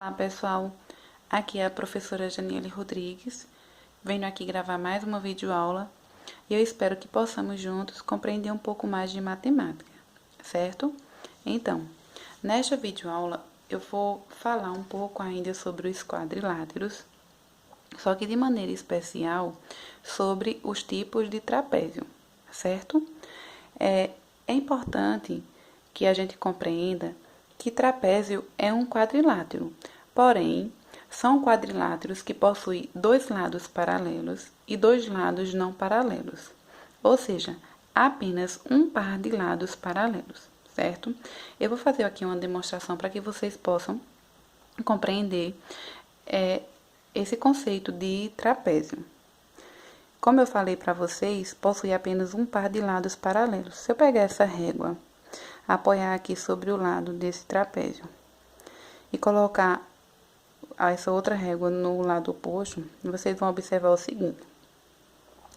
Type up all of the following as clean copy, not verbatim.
Olá pessoal, aqui é a professora Janiele Rodrigues, venho aqui gravar mais uma videoaula e eu espero que possamos juntos compreender um pouco mais de matemática, certo? Então, nesta videoaula eu vou falar um pouco ainda sobre os quadriláteros, só que de maneira especial sobre os tipos de trapézio, certo? É importante que a gente compreenda que trapézio é um quadrilátero, porém, são quadriláteros que possuem dois lados paralelos e dois lados não paralelos, ou seja, apenas um par de lados paralelos, certo? Eu vou fazer aqui uma demonstração para que vocês possam compreender esse conceito de trapézio. Como eu falei para vocês, possui apenas um par de lados paralelos. Se eu pegar essa régua, apoiar aqui sobre o lado desse trapézio e colocar essa outra régua no lado oposto, vocês vão observar o seguinte,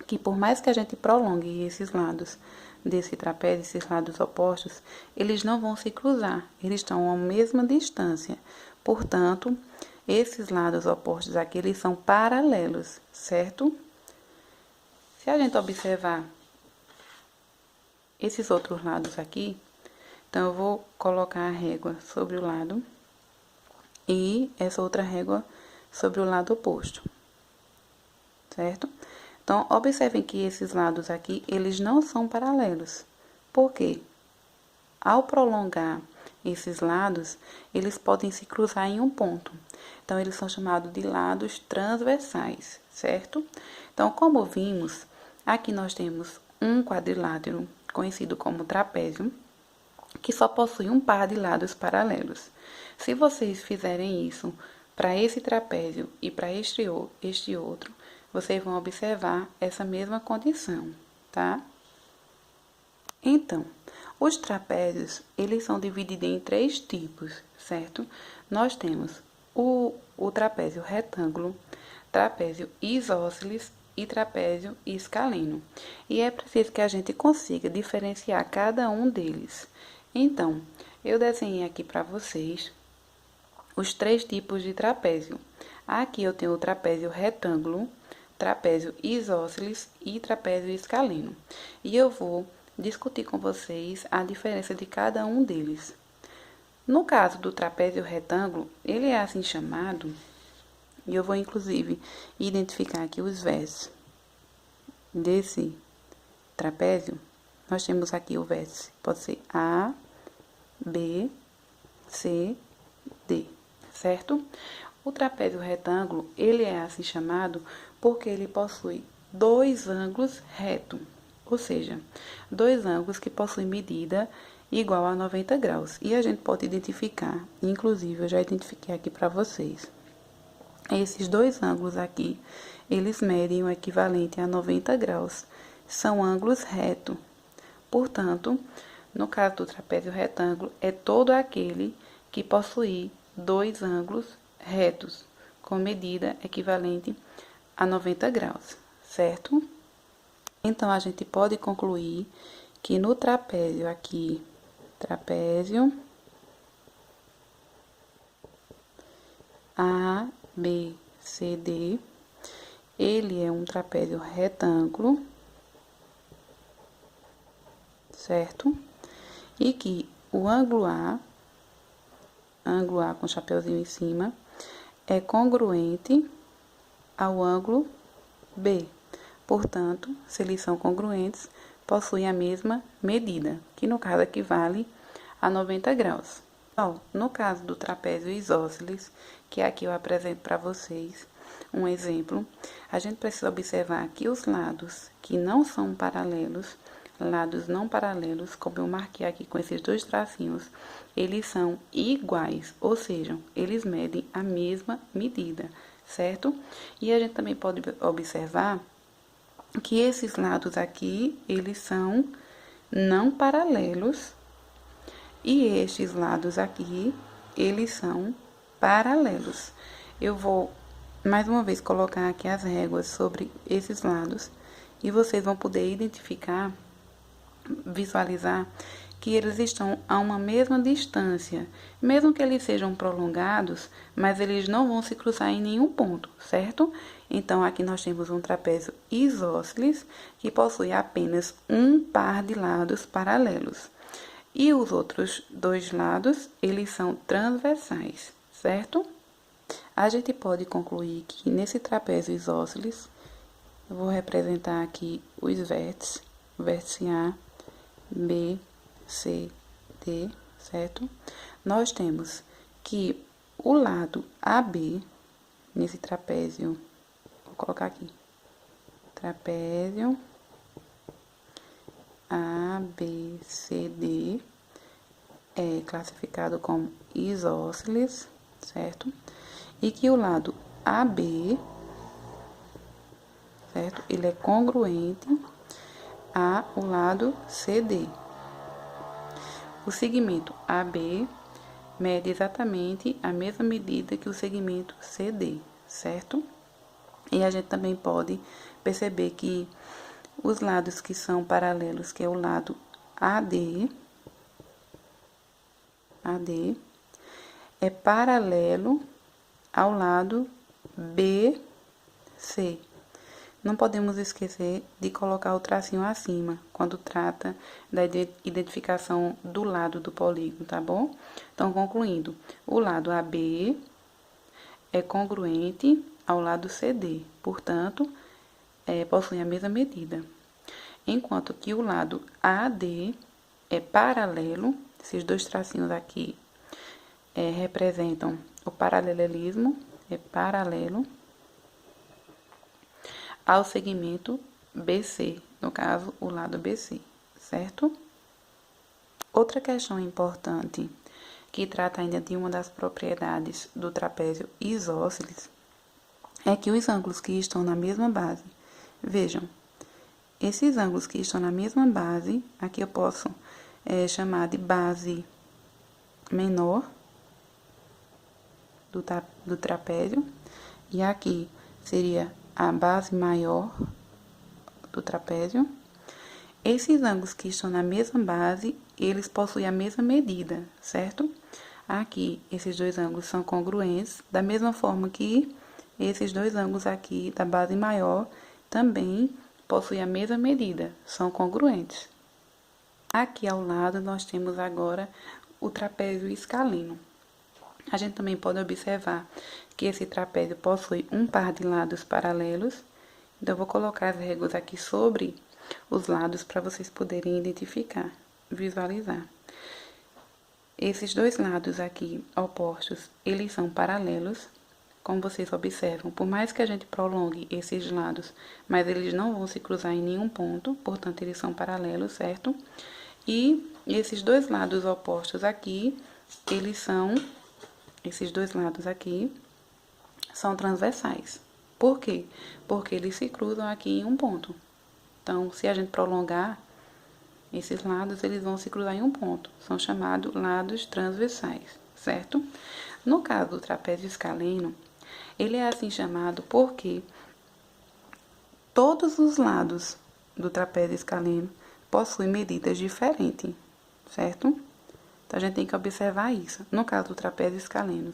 que por mais que a gente prolongue esses lados desse trapézio, esses lados opostos, eles não vão se cruzar, eles estão a mesma distância. Portanto, esses lados opostos aqui, eles são paralelos, certo? Se a gente observar esses outros lados aqui, então eu vou colocar a régua sobre o lado e essa outra régua sobre o lado oposto, certo? Então, observem que esses lados aqui, eles não são paralelos. Por quê? Ao prolongar esses lados, eles podem se cruzar em um ponto. Então, eles são chamados de lados transversais, certo? Então, como vimos, aqui nós temos um quadrilátero, conhecido como trapézio, que só possui um par de lados paralelos. Se vocês fizerem isso para esse trapézio e para este outro, vocês vão observar essa mesma condição, tá? Então, os trapézios, eles são divididos em três tipos, certo? Nós temos o trapézio retângulo, trapézio isósceles e trapézio escaleno. E é preciso que a gente consiga diferenciar cada um deles. Então, eu desenhei aqui para vocês os três tipos de trapézio. Aqui eu tenho o trapézio retângulo, trapézio isósceles e trapézio escaleno. E eu vou discutir com vocês a diferença de cada um deles. No caso do trapézio retângulo, ele é assim chamado, e eu vou inclusive identificar aqui os vértices desse trapézio. Nós temos aqui o vértice, pode ser A, B, C, D, certo? O trapézio retângulo, ele é assim chamado porque ele possui dois ângulos retos, ou seja, dois ângulos que possuem medida igual a 90 graus. E a gente pode identificar, inclusive eu já identifiquei aqui para vocês. Esses dois ângulos aqui, eles medem o equivalente a 90 graus. São ângulos retos. Portanto, no caso do trapézio retângulo, é todo aquele que possui dois ângulos retos, com medida equivalente a 90 graus, certo? Então, a gente pode concluir que no trapézio aqui, trapézio A, B, C, D, ele é um trapézio retângulo, certo? E que o ângulo A com chapeuzinho em cima, é congruente ao ângulo B. Portanto, se eles são congruentes, possuem a mesma medida, que no caso equivale a 90 graus. Então, no caso do trapézio isósceles, que aqui eu apresento para vocês um exemplo, a gente precisa observar que os lados que não são paralelos, lados não paralelos, como eu marquei aqui com esses dois tracinhos, eles são iguais, ou seja, eles medem a mesma medida, certo? E a gente também pode observar que esses lados aqui, eles são não paralelos, e estes lados aqui, eles são paralelos. Eu vou, mais uma vez, colocar aqui as réguas sobre esses lados, e vocês vão poder identificar, visualizar que eles estão a uma mesma distância, mesmo que eles sejam prolongados, mas eles não vão se cruzar em nenhum ponto, certo? Então, aqui nós temos um trapézio isósceles, que possui apenas um par de lados paralelos. E os outros dois lados, eles são transversais, certo? A gente pode concluir que nesse trapézio isósceles, eu vou representar aqui os vértices, vértice A, B, C, D, certo? Nós temos que o lado AB, nesse trapézio, vou colocar aqui, trapézio ABCD, é classificado como isósceles, certo? E que o lado AB, certo? Ele é congruente ao lado CD. O segmento AB mede exatamente a mesma medida que o segmento CD, certo? E a gente também pode perceber que os lados que são paralelos, que é o lado AD, é paralelo ao lado BC. Não podemos esquecer de colocar o tracinho acima, quando trata da identificação do lado do polígono, tá bom? Então, concluindo, o lado AB é congruente ao lado CD, portanto, possui a mesma medida. Enquanto que o lado AD é paralelo, esses dois tracinhos aqui representam o paralelismo, é paralelo ao segmento BC, no caso, o lado BC, certo? Outra questão importante, que trata ainda de uma das propriedades do trapézio isósceles, é que os ângulos que estão na mesma base, vejam, esses ângulos que estão na mesma base, aqui eu posso chamar de base menor do trapézio, e aqui seria a base maior do trapézio. Esses ângulos que estão na mesma base, eles possuem a mesma medida, certo? Aqui, esses dois ângulos são congruentes, da mesma forma que esses dois ângulos aqui da base maior também possuem a mesma medida, são congruentes. Aqui ao lado, nós temos agora o trapézio escaleno. A gente também pode observar que esse trapézio possui um par de lados paralelos. Então, eu vou colocar as réguas aqui sobre os lados para vocês poderem identificar, visualizar. Esses dois lados aqui opostos, eles são paralelos, como vocês observam. Por mais que a gente prolongue esses lados, mas eles não vão se cruzar em nenhum ponto, portanto, eles são paralelos, certo? E esses dois lados opostos aqui, esses dois lados aqui são transversais. Por quê? Porque eles se cruzam aqui em um ponto. Então, se a gente prolongar esses lados, eles vão se cruzar em um ponto. São chamados lados transversais, certo? No caso do trapézio escaleno, ele é assim chamado porque todos os lados do trapézio escaleno possuem medidas diferentes, certo? Então, a gente tem que observar isso. No caso do trapézio escaleno,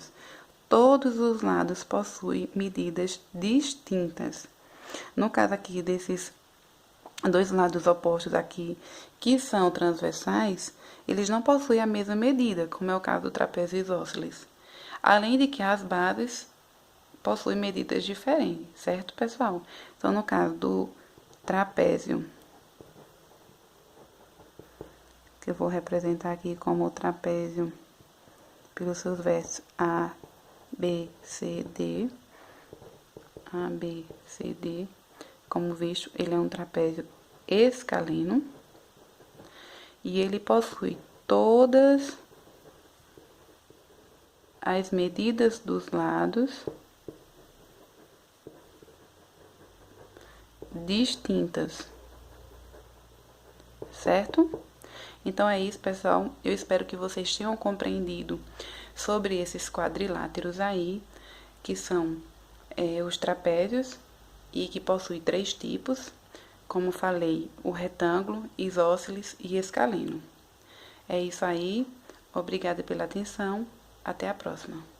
todos os lados possuem medidas distintas. No caso aqui desses dois lados opostos aqui, que são transversais, eles não possuem a mesma medida, como é o caso do trapézio isósceles. Além de que as bases possuem medidas diferentes, certo, pessoal? Então, no caso do trapézio, que eu vou representar aqui como o trapézio pelos seus vértices A, B, C, D, A, B, C, D. Como visto, ele é um trapézio escaleno e ele possui todas as medidas dos lados distintas, certo? Então, é isso, pessoal. Eu espero que vocês tenham compreendido sobre esses quadriláteros aí, que são os trapézios e que possui 3 tipos, como falei, o retângulo, isósceles e escaleno. É isso aí. Obrigada pela atenção. Até a próxima.